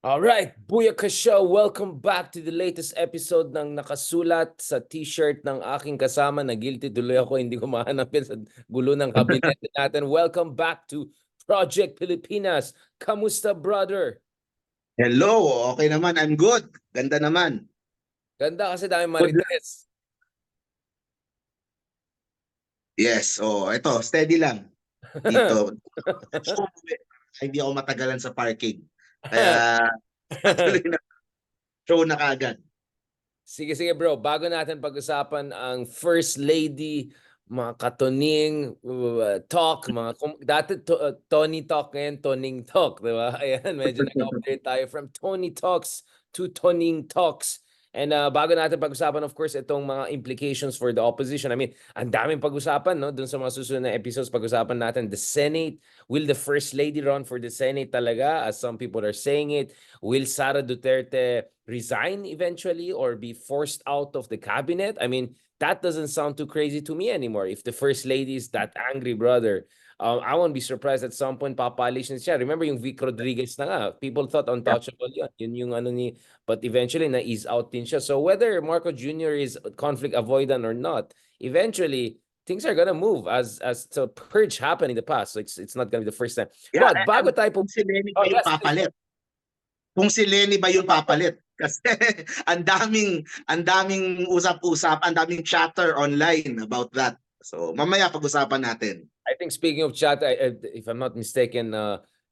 Alright, Booyaka Show! Welcome back to the latest episode ng nakasulat sa t-shirt ng aking kasama na guilty tuloy ako, hindi ko mahanap yan sa gulo ng kabinete natin. Welcome back to Project Pilipinas. Kamusta, brother? Hello, okay naman. I'm good. Ganda naman. Ganda kasi dami Good lang. marites. Yes, ito, steady lang dito. So, hindi ako matagalan sa parking. Kaya tuloy na show na kaagad. Sige, sige bro. Bago natin pag-usapan ang First Lady, mga katuning talk, dati Tony Talk, ngayon Toning Talk, di ba? Ayan, medyo nag-upgrade tayo from Tony Talks to Toning Talks. And bago natin pag-usapan, of course, itong mga implications for the opposition. I mean, ang daming pag-usapan, no? Dun sa mga susunod na episodes, pag-usapan natin the Senate. Will the First Lady run for the Senate talaga, as some people are saying it? Will Sara Duterte resign eventually or be forced out of the cabinet? I mean, that doesn't sound too crazy to me anymore. If the First Lady is that angry, brother, I won't be surprised at some point papalish na siya. Remember yung Vic Rodriguez na nga. People thought Yeah. untouchable yun. Yun yung ano ni, but eventually na-ease out din siya. So whether Marco Jr. is conflict avoidant or not, eventually things are gonna move as the purge happened in the past. So it's not gonna be the first time. Yeah, But bago tayo kung si Lenny ba oh, yung yes, papalit? Kung si Lenny ba yung papalit? Kasi ang daming usap-usap, ang daming chatter online about that. So, mamaya pag-usapan natin. I think speaking of chat, if I'm not mistaken,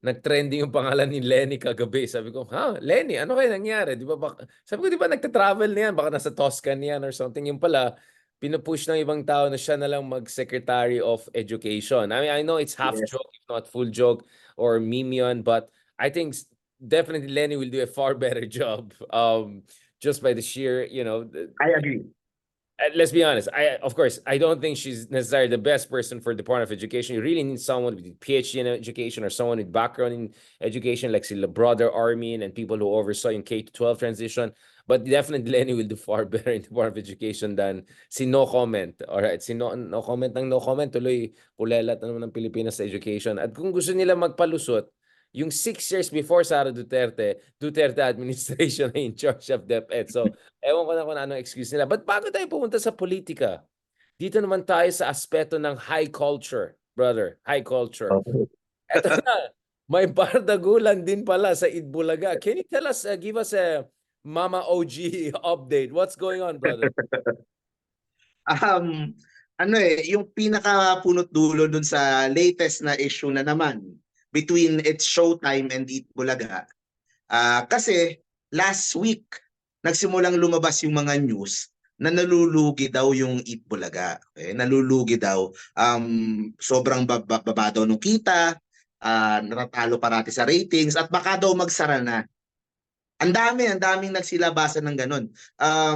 nag-trending yung pangalan ni Lenny kagabi. Sabi ko, Lenny, ano kaya nangyari? Di ba, sabi ko, di ba nagta-travel niyan? Baka nasa Toscan yan or something. Yung pala, pinupush ng ibang tao na siya na lang mag-Secretary of Education. I mean, I know it's half Yes, joke, if not full joke, or meme yun, but I think definitely Lenny will do a far better job. Just by the sheer, I agree. let's be honest. Of course, I don't think she's necessarily the best person for the Department of Education. You really need someone with a PhD in education or someone with background in education, like sila brother Armin and people who oversaw in K-12 transition. But definitely Lenny will do far better in the Department of Education than si No Comment. All right, si No Comment ng No Comment, tuloy kulelat na naman ng Pilipinas sa education. At kung gusto nila magpalusot, yung 6 years before Sara Duterte administration na in charge of DepEd. So, ewan ko na kung anong excuse nila. But bago tayo pumunta sa politika, dito naman tayo sa aspeto ng high culture, brother. High culture. Okay. Eto na, may bardagulan din pala sa Itbulaga. Can you tell us, give us a Mama OG update? What's going on, brother? Um, yung pinaka-punot dulo dun sa latest na issue na naman between It's Showtime and Eat Bulaga. Kasi last week, nagsimulang lumabas yung mga news na nalulugi daw yung Eat Bulaga. Okay? Nalulugi daw. Sobrang baba daw nung kita, natatalo parati sa ratings, at baka daw magsara na. Ang daming nagsilabasan ng ganun.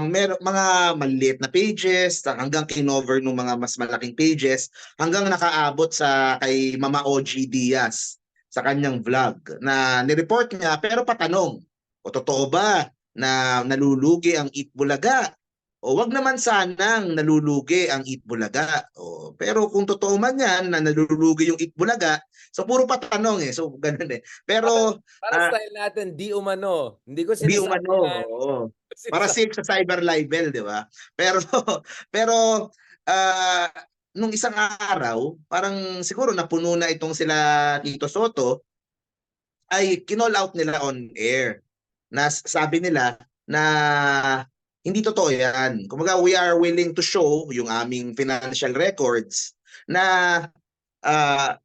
Meron mga maliit na pages hanggang kinover ng mga mas malaking pages hanggang nakaabot sa kay Mama OG Diaz sa kanyang vlog na nireport niya pero patanong, o totoo ba na nalulugi ang Eat Bulaga? O wag naman sanang nalulugi ang Eat Bulaga. Pero kung totoo man yan na nalulugi yung Eat Bulaga, so puro patanong So ganun eh. Pero Para style natin, di umano. Hindi ko di sinasabi umano, na. oo. Para safe sa cyber libel, di ba? Pero pero ah, nung isang araw, parang siguro napuno na itong sila Tito Soto, ay kinall out nila on air. Na sabi nila na hindi totoo yan. Kumbaga, we are willing to show yung aming financial records na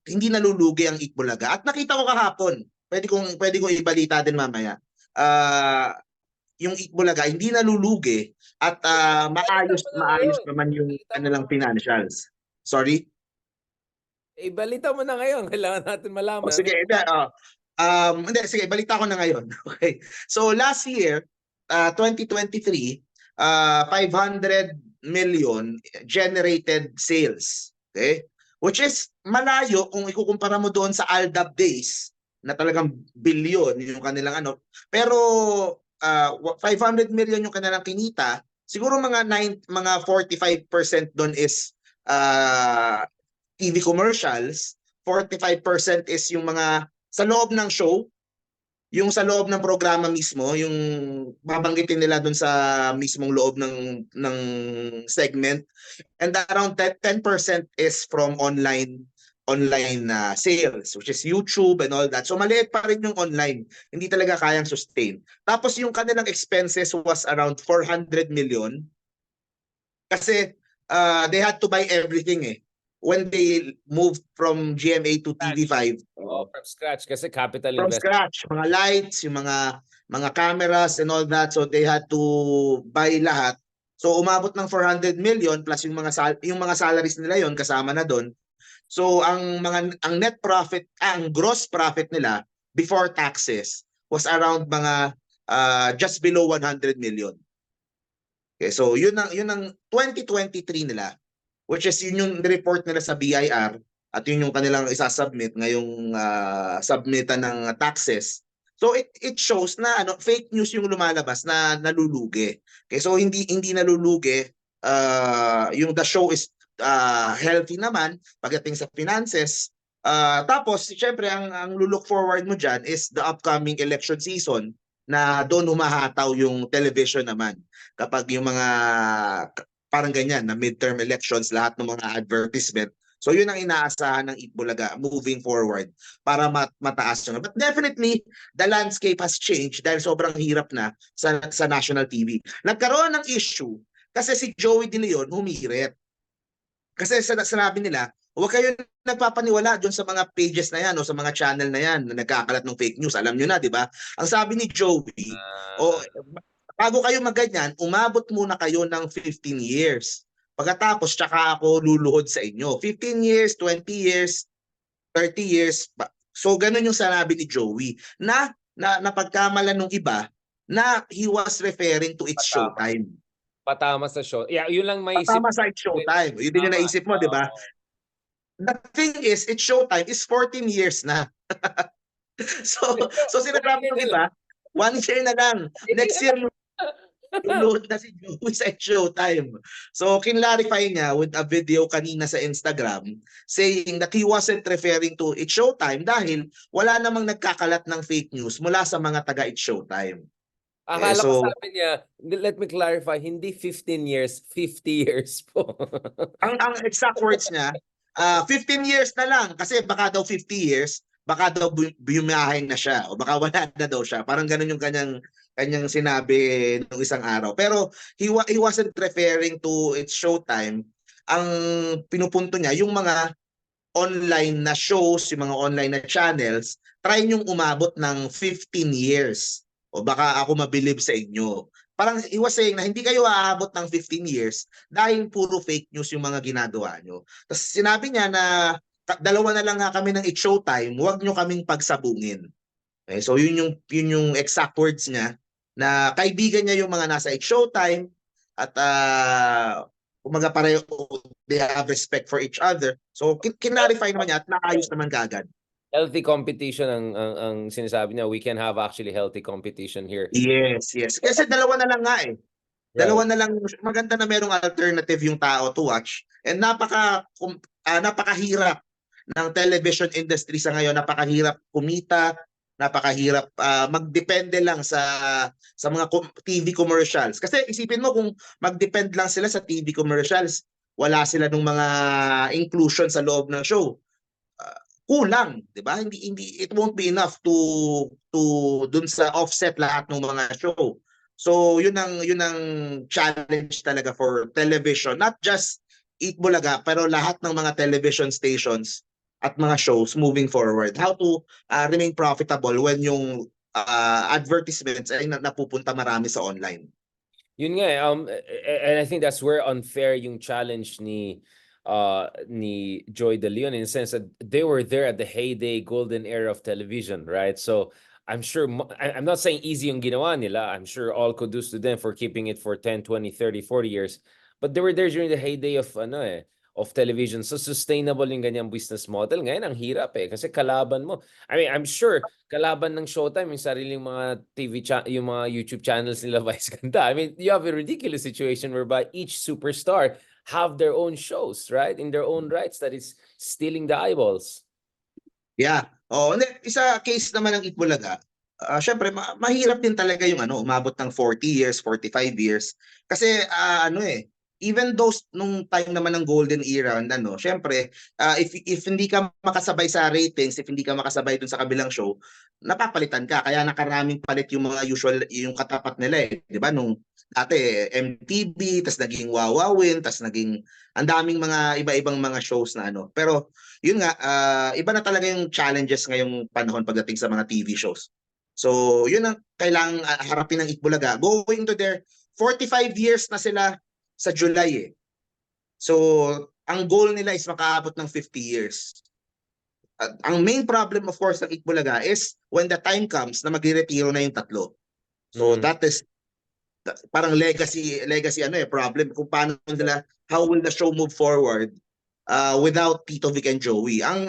hindi nalulugi ang Itbulaga. At nakita ko kahapon, pwede kong ibalita din mamaya. Yung Itbulaga hindi nalulugi at Balita maayos mo na maayos ngayon. naman yung Balita mo na. kanilang financials. Sorry. Balita mo na ngayon. Kailangan natin O malaman. sige, hindi, sige, balita ko na ngayon. Okay. So last year, 2023, 500 million generated sales. Okay? Which is malayo kung ikukumpara mo doon sa Aldab days na talagang bilyon yung kanilang ano. Pero 500 million yung kanilang kinita, siguro mga 45% doon is TV commercials, 45% is yung mga sa loob ng show, yung sa loob ng programa mismo, yung babanggitin nila dun sa mismong loob ng segment, and around 10% is from online sales, which is YouTube and all that. So maliit pa rin yung online. Hindi talaga kayang sustain. Tapos yung kanilang expenses was around 400 million kasi they had to buy everything eh. When they moved from GMA to TV5, From scratch kasi capital from investment. scratch, mga lights, yung mga cameras and all that, so they had to buy lahat. So umabot ng 400 million plus yung mga salaries nila yon kasama na doon. So ang net profit, ang gross profit nila before taxes was around mga just below 100 million. Okay, so yun ang 2023 nila, which is yun yung report nila sa BIR at yun yung kanilang isasubmit ngayong submitan ng taxes. So it shows na fake news yung lumalabas na nalulugi. Okay, so hindi nalulugi, yung the show is healthy naman pagdating sa finances. Tapos syempre ang look forward mo diyan is the upcoming election season na doon humahataw yung television naman kapag yung mga parang ganyan na midterm elections, lahat ng mga advertisement. So yun ang inaasahan ng Itbulaga moving forward para mataas yun. But definitely, the landscape has changed dahil sobrang hirap na sa national TV. Nagkaroon ng issue kasi si Joey De Leon humirit. Kasi sinabi nila, huwag kayo nagpapaniwala doon sa mga pages na yan o sa mga channel na yan na nagkakalat ng fake news. Alam nyo na, di ba? Ang sabi ni Joey, bago kayo magganyan, umabot muna kayo ng 15 years. Pagkatapos, tsaka ako luluhod sa inyo. 15 years, 20 years, 30 years. So, ganun yung sinabi ni Joey na napagkamalan ng iba na he was referring to its showtime. Patama sa show. Yeah, yun lang may Patama sa its showtime. Yun din yung naisip mo, di ba? The thing is, its showtime is 14 years na. so sinasabi ng iba, 1 year na lang. Next year, luluhod na si Joey sa showtime. So, kinlarify niya with a video kanina sa Instagram saying that he wasn't referring to It's Showtime dahil wala namang nagkakalat ng fake news mula sa mga taga It's Showtime. Akala ko sabi niya, let me clarify, hindi 15 years, 50 years po. ang exact words niya, 15 years na lang kasi baka daw 50 years, baka daw bumiyahin na siya o baka wala na daw siya. Parang ganun yung kanyang sinabi nung isang araw. Pero he wasn't referring to It's Showtime. Ang pinupunto niya, yung mga online na shows, yung mga online na channels, try niyong umabot ng 15 years. O baka ako mabilib sa inyo. Parang he was saying na hindi kayo aabot ng 15 years dahil puro fake news yung mga ginagawa nyo. Tapos sinabi niya na dalawa na lang nga kami ng It's Showtime, huwag nyo kaming pagsabungin. Okay, so yun yung exact words niya na kaibigan niya yung mga nasa It's Showtime at umaga pareho, they have respect for each other. So kinarify naman niya at naayos naman kaagad. Healthy competition ang sinasabi niya. We can have actually healthy competition here. Yes. Kasi dalawa na lang nga eh. Dalawa na lang, maganda na merong alternative yung tao to watch. And napakahirap ng television industry sa ngayon, napakahirap kumita, napakahirap magdepende lang sa mga TV commercials. Kasi isipin mo kung magdepend lang sila sa TV commercials, wala sila ng mga inclusion sa loob ng show. Kulang, 'di ba? Hindi it won't be enough to dun sa offset lahat ng mga show. So yun ang challenge talaga for television, not just Itbulaga pero lahat ng mga television stations at mga shows moving forward. How to remain profitable when yung advertisements ay napupunta marami sa online. Yun nga and I think that's where unfair yung challenge ni Joy De Leon in the sense that they were there at the heyday golden era of television, right? So I'm sure, I'm not saying easy yung ginawa nila. I'm sure all kudos to them for keeping it for 10, 20, 30, 40 years. But they were there during the heyday of of television. So sustainable yung ganyang business model. Ngayon, ang hirap kasi kalaban mo. I mean, I'm sure kalaban ng Showtime yung sariling mga yung mga YouTube channels nila Vice Ganda. I mean, you have a ridiculous situation whereby each superstar have their own shows, right? In their own rights that is stealing the eyeballs. Yeah. Isa case naman ng Itbulaga. Syempre mahirap din talaga yung umabot ng 40 years, 45 years. Kasi even those nung time naman ng golden era and syempre if hindi ka makasabay sa ratings, if hindi ka makasabay dun sa kabilang show, napapalitan ka. Kaya nakaraming palit yung mga usual yung katapat nila 'di ba nung dati MTV, tas naging Wawawin, tas naging ang daming mga iba-ibang mga shows na Pero yun nga, iba na talaga yung challenges ngayong panahon pagdating sa mga TV shows. So, yun ang kailangang harapin ng Itbulaga. Going to their 45 years na sila sa July eh. So, ang goal nila is makaabot ng 50 years. At ang main problem of course ng Itbulaga is when the time comes na magre-retiro na yung tatlo. So, that is parang legacy problem kung paano nila, how will the show move forward without Tito Vic and Joey. Ang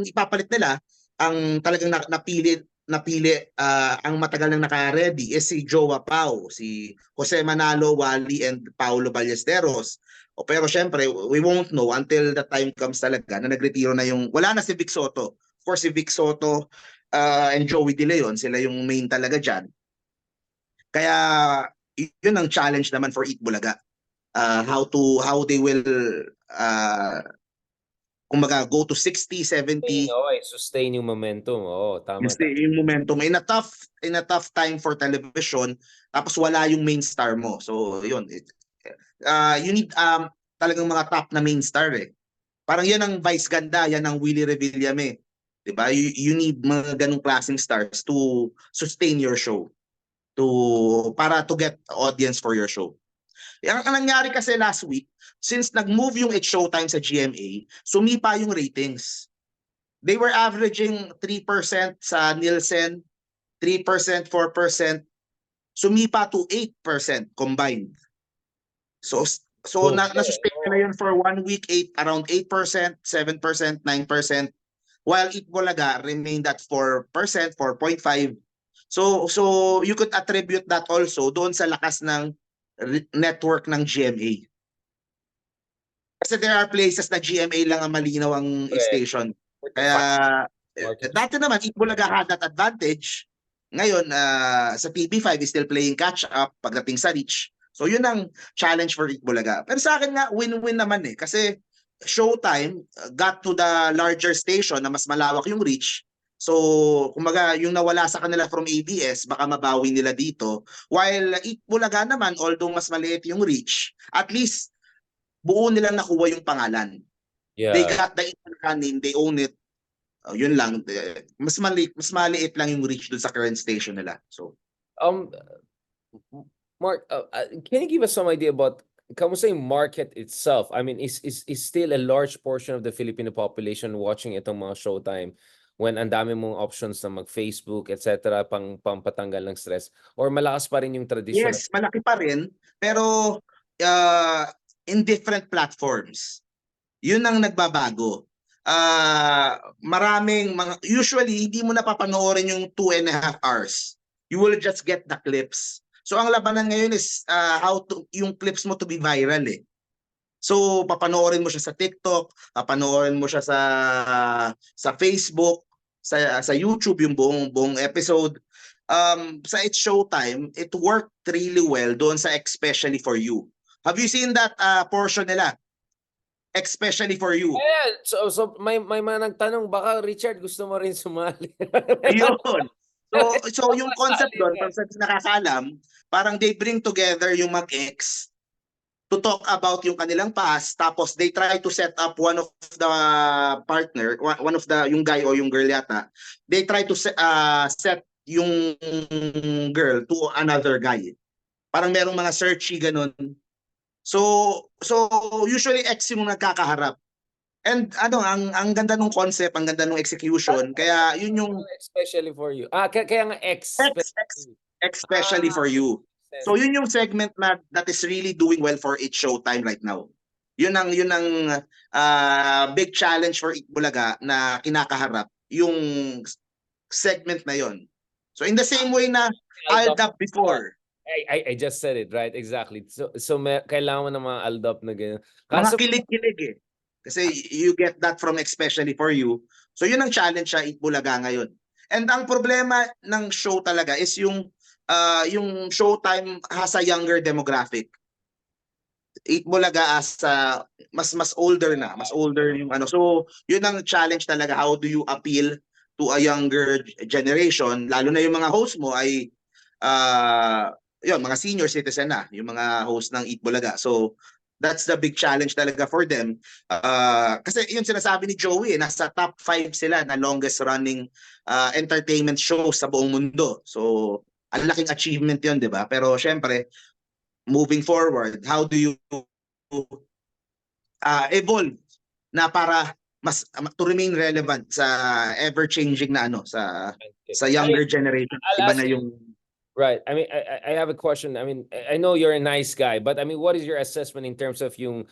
ipapalit nila, ang talagang napili ang matagal nang naka-ready is si Joa Pao, si Jose Manalo, Wally and Paulo Ballesteros. Pero syempre, we won't know until the time comes talaga na nagretiro na wala na si Vic Soto. Of course, si Vic Soto and Joey De Leon, sila yung main talaga dyan. Kaya yun ang challenge naman for Itbulaga. How they will kumbaga go to 60, 70. Sustain yung momentum. Tama. Yung momentum in a tough time for television, tapos wala yung main star mo. So yun, you need talagang mga top na main star eh. Parang yan ang Vice Ganda, yan ang Willie Revillame. 'Di ba? You need mga ganung klaseng stars to sustain your show. Para to get audience for your show. Ang nangyari kasi last week, since nag-move yung It's Showtime sa GMA, sumipa yung ratings. They were averaging 3% sa Nielsen, 3%, 4%, sumipa to 8% combined. So na-sustain na yun for 1 week, around 8%, 7%, 9%, while Itbulaga remained at 4%, 4.5%. So you could attribute that also doon sa lakas ng network ng GMA. Kasi there are places na GMA lang ang malinaw ang station. Kaya dati naman Itbulaga had that advantage. Ngayon sa TV5 is still playing catch up pagdating sa reach. So yun ang challenge for Itbulaga. Pero sa akin nga win-win naman eh kasi Showtime got to the larger station na mas malawak yung reach. So, kumbaga, yung nawala sa kanila from ABS, baka mabawi nila dito. While Itbulaga naman, although mas maliit yung reach, at least buo nilang nakuha yung pangalan. Yeah. They got the Itbulaga name, they own it. Yun lang. Mas maliit lang yung reach dun sa current station nila. So, Mark, can you give us some idea about kamusta yung market itself? I mean, is still a large portion of the Filipino population watching itong mga Showtime when ang dami mong options na mag-Facebook, etc., pampatanggal ng stress? Or malakas pa rin yung tradition? Yes, malaki pa rin. Pero in different platforms. Yun ang nagbabago. Usually, hindi mo napapanoorin yung 2.5 hours. You will just get the clips. So ang labanan ngayon is yung clips mo to be viral eh. So papanoorin mo siya sa TikTok, papanoorin mo siya sa Facebook, sa YouTube yung buong episode. Sa It's Showtime, it worked really well doon sa Especially For You. Have you seen that portion nila? Especially For You. Yeah, so may mga nagtanong, baka Richard gusto mo rin sumali. Yun. So yung concept doon, kung sa nakakaalam, parang they bring together yung mag-ex to talk about yung kanilang past, tapos they try to set up one of the partner, yung guy o yung girl yata, they try to set yung girl to another guy. Parang merong mga searchy ganun. So usually ex yung nagkakaharap. And ang ganda ng concept, ang ganda ng execution, kaya yun yung Especially For You. Kaya nga Especially For You. So yun yung segment that is really doing well for It's Showtime right now. Yun ang big challenge for Itbulaga na kinakaharap, yung segment na yun. So in the same way na Aldab before. I just said it, right? Exactly. So kailangan mo ng mga Aldab na ganyan. Mga kilig-kilig eh. Kasi you get that from Especially For You. So yun ang challenge sa Itbulaga ngayon. And ang problema ng show talaga is yung Showtime has a younger demographic. Bulaga as mas older yung ano. So, yun ang challenge talaga. How do you appeal to a younger generation? Lalo na yung mga host mo ay yun, mga senior citizen na, yung mga host ng Eat Bulaga. So, that's the big challenge talaga for them. Kasi yun sinasabi ni Joey, nasa top 5 sila na longest running entertainment shows sa buong mundo. So, ang laking achievement yun, di ba? Pero syempre, moving forward, how do you evolve na para mas to remain relevant sa ever changing na ano sa I younger mean, generation. I'll Iba ask na you, yung right. I mean, I have a question. I mean, I know you're a nice guy, but I mean, what is your assessment in terms of yung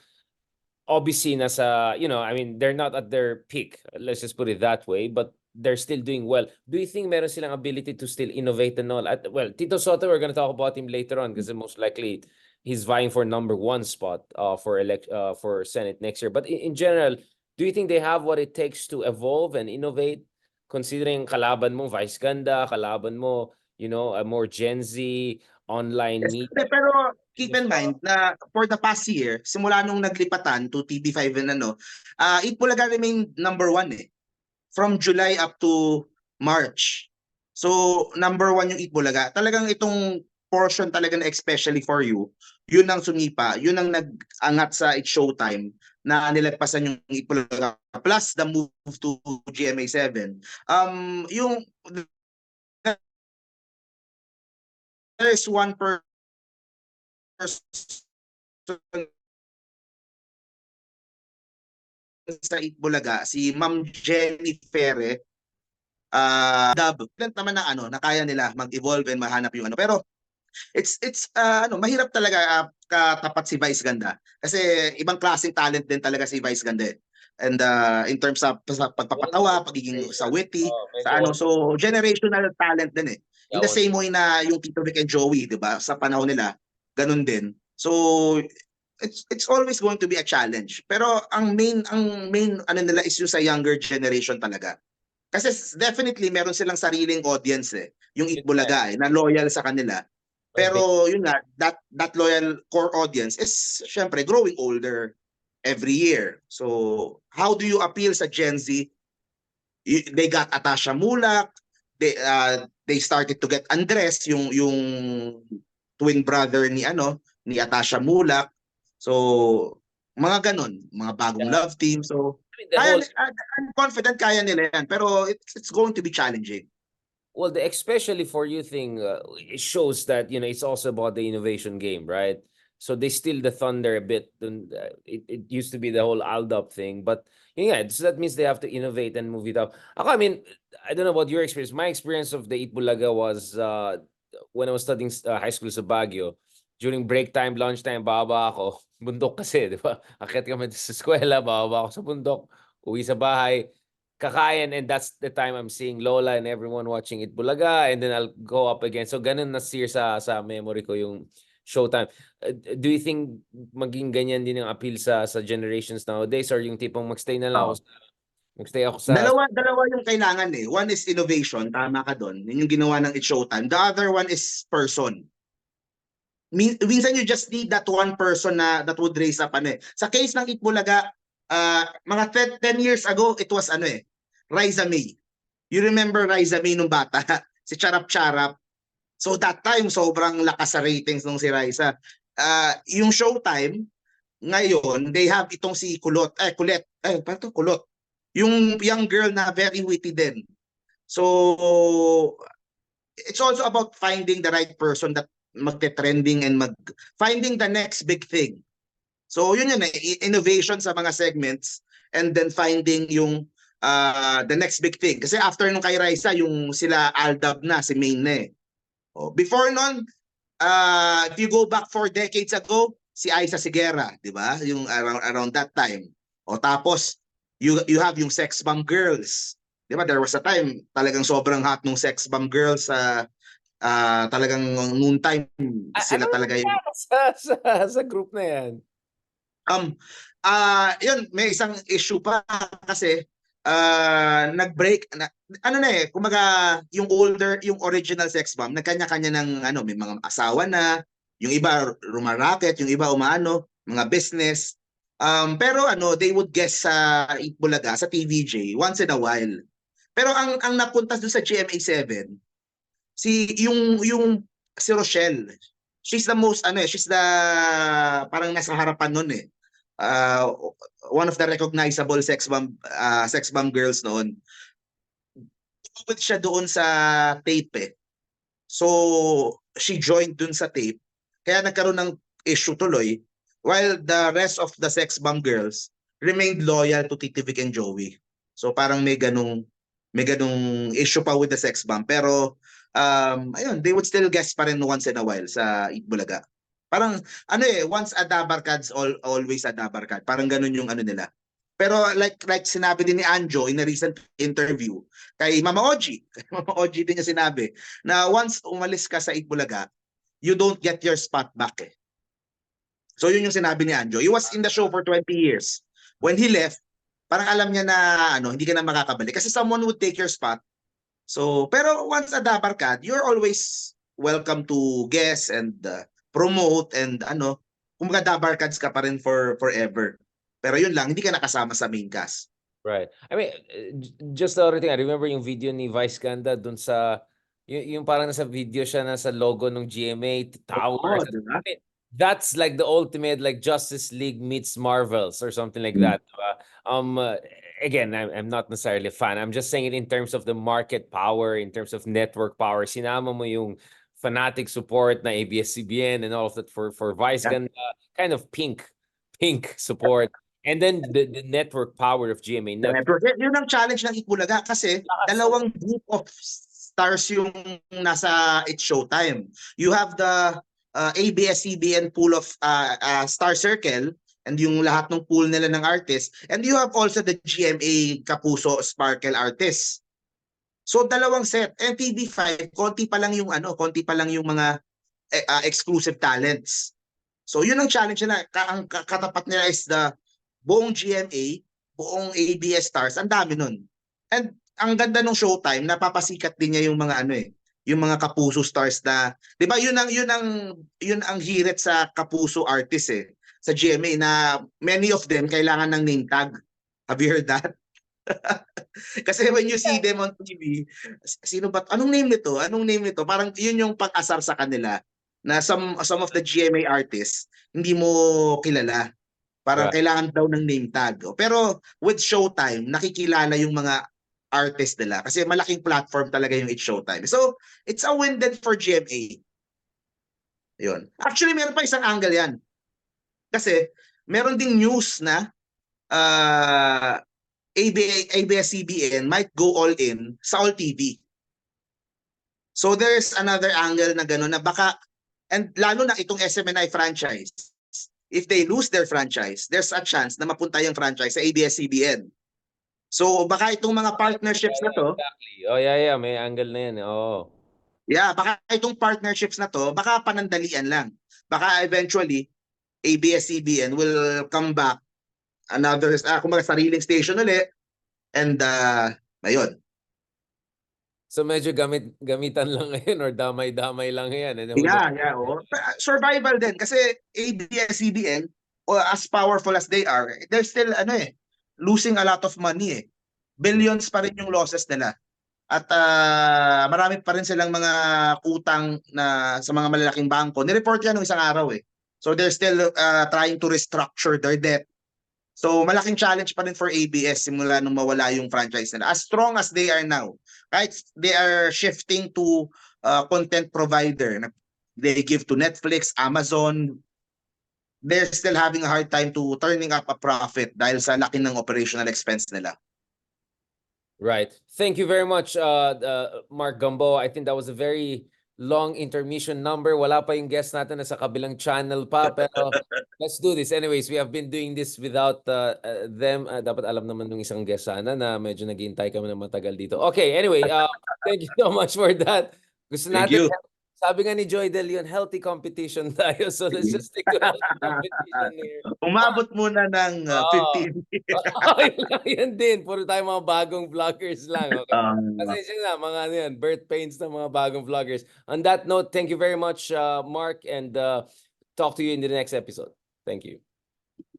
obviously nasa, you know, I mean, they're not at their peak. Let's just put it that way, but they're still doing well. Do you think meron silang ability to still innovate and all? Well, Tito Soto, we're gonna talk about him later on because most likely he's vying for #1 spot for Senate next year. But in general, do you think they have what it takes to evolve and innovate? Considering kalaban mo Vice Ganda, kalaban mo, you know, a more Gen Z online yes. media. Pero keep in mind na for the past year, simula nung naglipatan to TV5 and ano, Eat Bulaga remained #1 eh. From July up to March. So, #1 yung Eat Bulaga. Talagang itong portion talaga na especially for you, yun ang sumipa, yun ang nag-angat sa It's Showtime na nilagpasan yung Eat Bulaga. Plus the move to GMA7. Yung there is one person sa Eat Bulaga, si Ma'am Jenny Ferre, dub. Naman na ano, na kaya nila mag-evolve and mahanap yung ano. Pero it's ano, mahirap talaga katapat si Vice Ganda kasi ibang klaseng talent din talaga si Vice Ganda. And in terms of sa pagpapatawa, pagiging sa witty, sa ano, so generational talent din eh. In the same way na yung Tito Vic and Joey, 'di ba? Sa panahon nila, ganun din. So it's always going to be a challenge. Pero ang main ano nila is yung sa younger generation talaga. Kasi definitely meron silang sariling audience eh, yung Eat Bulaga eh, na loyal sa kanila. Pero yun nga, that loyal core audience is syempre growing older every year. So how do you appeal sa Gen Z? They got Atasha Mulak, they started to get Andres, yung twin brother ni ano, ni Atasha Mulak. So mga ganon, mga bagong love team. So The whole I'm confident kaya nila yan, pero it's going to be challenging. Well, the especially for you thing, it shows that, you know, it's also about the innovation game, right? So they steal the thunder a bit. It used to be the whole Aldab thing, but yeah, so that means they have to innovate and move it up. I mean, I don't know about your experience. My experience of the Eat Bulaga was when I was studying high school sa Baguio. During break time, lunch time, baba ako. Bundok kasi, di ba? Akyat kami sa eskwela, baba ako sa bundok. Uwi sa bahay, kakain, and that's the time I'm seeing Lola and everyone watching It Bulaga, and then I'll go up again. So ganun na-sear sa memory ko yung Showtime. Do you think maging ganyan din ang appeal sa generations nowadays, or yung tipong magstay na lang ako sa Dalawa yung kailangan eh. One is innovation, tama ka doon. Yun yung ginawa ng It's Showtime. The other one is person. Minsan you just need that one person na that would raise up ano eh. Sa case ng Eat Bulaga, mga 10 years ago, it was ano eh, Raisa May. You remember Raisa May nung bata? Si Charap Charap. So that time, sobrang lakas sa ratings nung si Raisa. Yung Showtime, ngayon, they have itong si Colette. Paano to? Kulot. Yung young girl na very witty din. So, it's also about finding the right person that magte-trending and finding the next big thing. So yun innovation sa mga segments and then finding yung the next big thing. Kasi after nung kay Raisa, yung sila Aldab na, si Main na eh. Before nun, if you go back 4 decades ago, si Aiza Sigera, di ba? Yung around that time. Tapos, you have yung Sex Bomb Girls. Di ba? There was a time, talagang sobrang hot nung Sex Bomb Girls sa talagang noon time sila talaga yung sa group na yan. yun may isang issue pa kasi nag-break ano na eh, kumaga yung original sex bomb, nagkanya-kanya ng ano, may mga asawa na, yung iba rumaraket, yung iba umaano, mga business. Pero ano, they would guest sa Itbulaga, sa TVJ once in a while. Pero ang napunta doon sa GMA7, yung si Rochelle. She's the most ano eh, she's the parang nasa harapan noon eh. Uh, One of the recognizable sex bomb girls noon. Tumawid siya doon sa tape eh. So she joined doon sa tape. Kaya nagkaroon ng issue tuloy while the rest of the sex bomb girls remained loyal to Titi Vic and Joey. So parang may ganung issue pa with the sex bomb pero ayun, they would still guest pa rin once in a while sa Itbulaga. Parang ano eh, once a Dabarkads, always a Dabarkad. Parang ganun yung ano nila. Pero like sinabi din ni Anjo in a recent interview kay Mama Oji, kay Mama Oji din niya sinabi na once umalis ka sa Itbulaga, you don't get your spot back eh. So yun yung sinabi ni Anjo. He was in the show for 20 years. When he left, parang alam niya na ano, hindi ka na makakabalik kasi someone would take your spot. So, pero once a Dabarkad, you're always welcome to guest and promote and ano, kumbaga Dabarkads ka pa rin for forever. Pero yun lang, hindi ka nakasama sa main cast. Right. I mean, just the other thing, I remember yung video ni Vice Ganda dun sa, yung parang nasa video siya, nasa logo ng GMA Tower. Oo, diba? I mean, that's like the ultimate like Justice League meets Marvels or something like that. Diba? Again, I'm not necessarily a fan. I'm just saying it in terms of the market power, in terms of network power. Sinama mo yung fanatic support na ABS-CBN and all of that for Vice Yeah. Ganda, kind of pink support. And then the network power of GMA Network. Yun ang challenge ng Itbulaga kasi dalawang group of stars yung nasa It's Showtime. You have the ABS-CBN pool of Star Circle and yung lahat ng pool nila ng artists, and you have also the GMA Kapuso Sparkle artists. So dalawang set. And TV5, konti pa lang yung mga exclusive talents. So yun ang challenge nila. Ang katapat nila is the buong GMA, buong ABS stars, ang dami nun. And ang ganda ng Showtime, napapasikat din niya yung mga ano eh, yung mga Kapuso stars na, 'di ba? Yun ang hirit sa Kapuso artists eh sa GMA na many of them kailangan ng name tag. Have you heard that? Kasi when you see them on TV, sino ba? Anong name nito? Anong name nito? Parang yun yung pag-asar sa kanila na some of the GMA artists hindi mo kilala. Parang kailangan daw ng name tag. Pero with Showtime, nakikilala yung mga artist nila kasi malaking platform talaga yung It's Showtime. So, it's a win then for GMA. Yun. Actually, meron pa isang angle yan. Kasi meron ding news na ABS-CBN might go all in sa All TV. So there's another angle na gano'n na baka, and lalo na itong SMNI franchise, if they lose their franchise, there's a chance na mapunta yung franchise sa ABS-CBN. So baka itong mga partnerships na to, Exactly. Oh yeah, may angle na yan. Oh. yeah, baka itong partnerships na to, baka panandalian lang. Baka eventually ABS-CBN will come back another kumbaga sariling station ulit and ayun. So medyo gamitan lang ngayon or damay-damay lang yan. Yeah. Oh. Survival din kasi ABS-CBN, as powerful as they are, they're still losing a lot of money eh. Billions pa rin yung losses nila. At marami pa rin silang mga utang na sa mga malalaking bangko. Ni-report yan nung isang araw eh. So they're still trying to restructure their debt. So malaking challenge pa rin for ABS simula nung mawala yung franchise nila. As strong as they are now, right? They are shifting to content provider. They give to Netflix, Amazon. They're still having a hard time to turning up a profit dahil sa laki ng operational expense nila. Right. Thank you very much, Mark Gambo. I think that was a very long intermission number. Wala pa yung guest natin na sa kabilang channel pa. Pero let's do this. Anyways, we have been doing this without them. Dapat alam naman ng isang guest sana na medyo naghihintay kami ng matagal dito. Okay, anyway, thank you so much for that. Gusto Thank natin you. Sabi nga ni Joy De Leon, healthy competition tayo. So let's just stick to healthy competition here. Umabot muna ng Oo. 15 Yan din. Puro tayo mga bagong vloggers lang. Okay? Um, Pasensya na, mga ano yan, birth pains ng mga bagong vloggers. On that note, thank you very much, Mark, and talk to you in the next episode. Thank you.